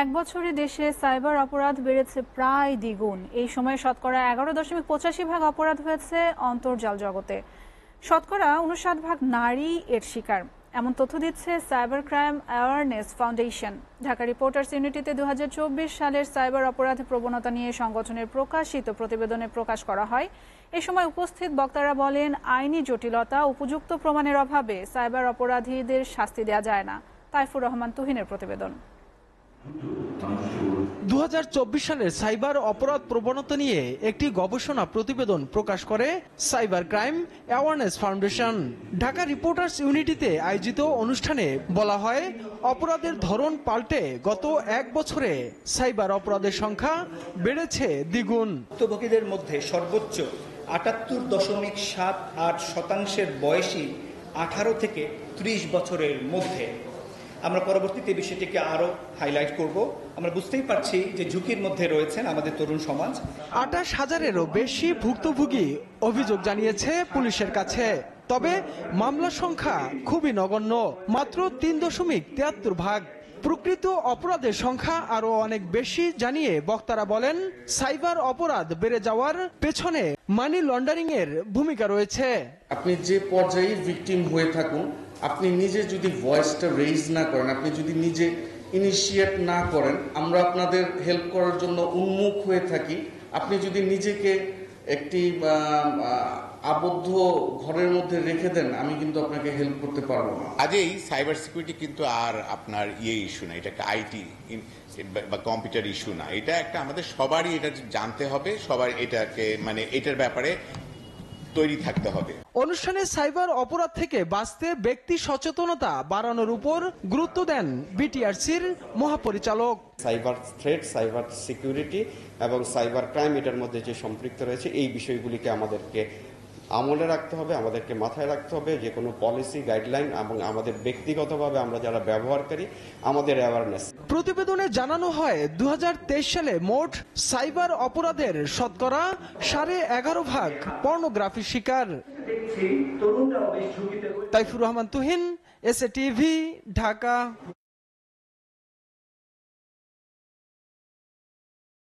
এক বছরে দেশে সাইবার অপরাধ বেড়েছে প্রায় দ্বিগুণ। এই সময়ে শতকরা 11.85% অপরাধ হয়েছে অন্তর্জাল জগতে। শতকরা 59% নারী এর শিকার, এমন তথ্য দিচ্ছে cyber crime awareness foundation. Dhaka reporters ইউনিটিতে 2024 সালের সাইবার অপরাধ প্রবণতা নিয়ে সংগঠনের প্রকাশিত প্রতিবেদনে প্রকাশ করা হয়। এ সময় উপস্থিত বক্তারা বলেন, আইনি জটিলতা, উপযুক্ত প্রমাণের অভাবে সাইবার অপরাধীদের শাস্তি দেওয়া যায় না। তাইফুর রহমান তুহিনের প্রতিবেদন। 2024 সালের সাইবার অপরাধ প্রবণতা নিয়ে একটি গবেষণা প্রতিবেদন প্রকাশ করে cyber crime awareness foundation. Dhaka reporters ইউনিটিতে আয়োজিত অনুষ্ঠানে বলা হয়, অপরাধের ধরন পাল্টে গত এক বছরে সাইবার অপরাধের সংখ্যা বেড়েছে দ্বিগুণ। ভুক্তভোগীদের মধ্যে সর্বোচ্চ 78.78% বয়সী 18 থেকে 30 বছরের মধ্যে। আমরা পরবর্তীতে বিষয়টিকে আরো হাইলাইট করব। আমরা বুঝতেই পারছি যে ঝুঁকির মধ্যে রয়েছেন আমাদের তরুণ সমাজ। 28,000-এরও বেশি ভুক্তভোগী অভিযোগ জানিয়েছে পুলিশের কাছে। তবে মামলার সংখ্যা খুবই নগণ্য, মাত্র 3.73%। প্রকৃত অপরাধের সংখ্যা আরো অনেক বেশি জানিয়ে বক্তারা বলেন, সাইবার অপরাধ বেড়ে যাওয়ার পেছনে মানি লন্ডারিং এর ভূমিকা রয়েছে। আপনি যে পর্যায়ে ভিকটিম হয়ে থাকুন, আপনি নিজে যদি ভয়েসটা রেইজ না করেন, আপনি যদি নিজে ইনিশিয়েট না করেন, আমরা আপনাদের হেল্প করার জন্য উন্মুখ হয়ে থাকি। আপনি যদি নিজেকে একটি আবদ্ধ ঘরের মধ্যে রেখে দেন, আমি কিন্তু আপনাকে হেল্প করতে পারবো না। আজ এই সাইবার সিকিউরিটি কিন্তু আর আপনার ইস্যু না, এটা একটা আইটি বা কম্পিউটার ইস্যু না, এটা একটা আমাদের সবারই এটা জানতে হবে, সবার এটাকে এটার ব্যাপারে তৈরি থাকতে হবে। অনুষ্ঠানে সাইবার অপরাধ থেকে বাঁচতে ব্যক্তি সচেতনতা বাড়ানোর উপর গুরুত্ব দেন বিটিআরসির মহাপরিচালক। সাইবার থ্রেট, সাইবার সিকিউরিটি এবং সাইবার ক্রাইম এটার মধ্যে যে সম্পৃক্ত রয়েছে, এই বিষয়গুলিকে আমাদেরকে আমলে রাখতে হবে, আমাদেরকে মাথায় রাখতে হবে। যে কোনো পলিসি গাইডলাইন এবং আমাদের ব্যক্তিগতভাবে আমরা যারা ব্যবহারকারী, আমাদের অ্যাওয়ারনেস। প্রতিবেদনে জানানো হয়, 2023 সালে মোট সাইবার অপরাধের শতকরা 11.5% পর্নোগ্রাফির শিকার। Taifur Rahman Tuhin, SA TV, Dhaka.